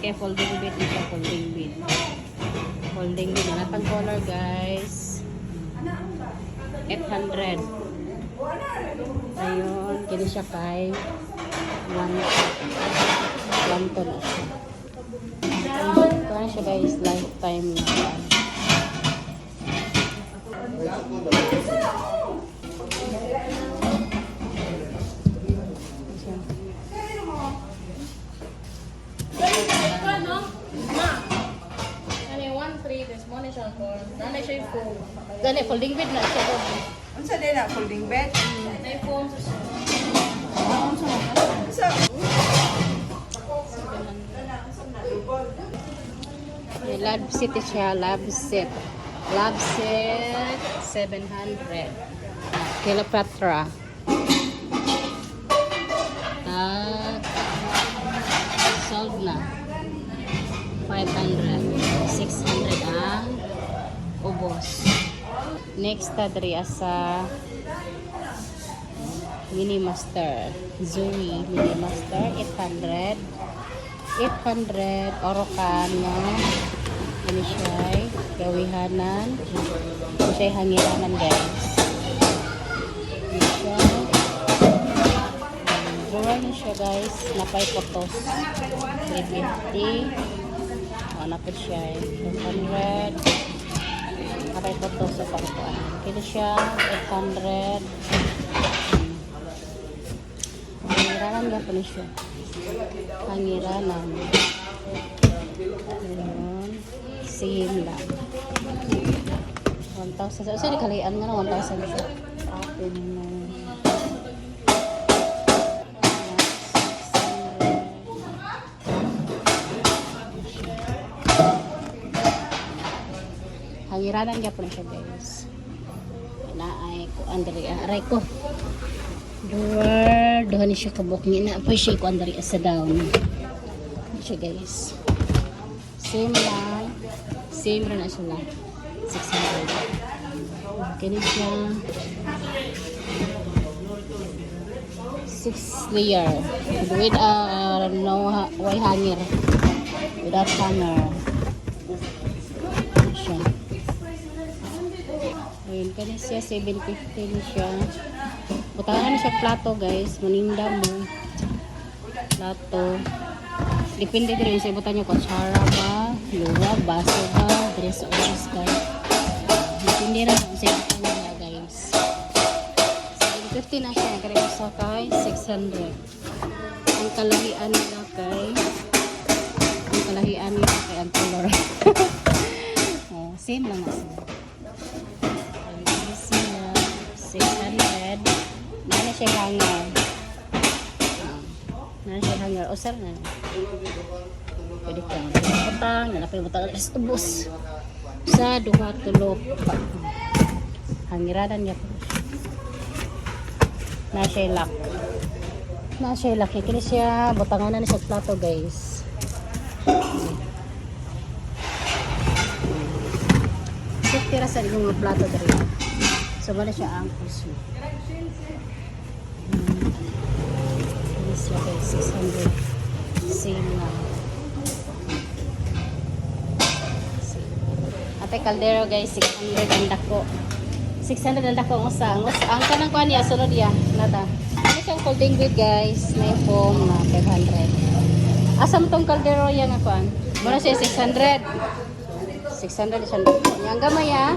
kay folding bed ito, folding bed. Folding bed na pang color guys. 800. Ayun, kini siya kay 1 to na siya. Kaya siya guys, lifetime na. Gani folding bed na siya ko. Unsa din na folding bed? May phone sa siya. Unsa? Love set siya, love set. Love set 700. Kilopatra. Sold na. 500. 600 ang ubos. Next tadri asa Mini Master. Zoe Mini Master 800. 800 Orokan na ini siya gawihanan. Ini siya hangiranan guys. Ini siya drawing na siya guys. Napay photos 350. Napay siya 100. Napay photos sa pangkuan. Kini siya 800. Hangiranan ga po ni siya. Hangiranan. Ayun. Same lang. 1,000. So, di kalian nga na 1,000 siya. Atin mo. Hangiranan niya po na siya guys. Naay ko Andrea. Aray ko. Duha ni siya kabok niya. Na siya ko Andrea sa down. Siya guys. Same lang. Same rin na siya lang. 600. Kini siya 6 layer. With no white hanger. Without hanger. Siya. Ayun, kani siya 750 ni siya. Butangan siya plato guys. Maninda mo. Plato. Depende din sa ibutan nyo. Kutsara ba? Luwa? Baso ba? Dress o dress ka? Depende rin sa ibutan nyo guys. 750 na siya. Kaya sa kay 600. Ang kalahian nila kay ang color. Oh, same lang na sila. This na 600. Nana siya hanger. Nana siya hanger. O sir na. Pwede ka. Utang. Nanapay utang. Estubos. Sa duha tulog. Hangiranan niya po. Nana siya lock. Nana siya lock. Kini siya. Butangan na siya plato guys. Tira sa mga plato dari. So wala siya ang puso. This siya guys 600. Same na. Ate kaldero guys 600 ang dako. 600 ang dako ang usa. Ang kanang kuan niya sunod ya. Nata. Ini siyang folding bed guys. May foam na 500. Asam tong kaldero yan nga kuan. Mura siya 600. 600 isang dako. Yang gamay ah.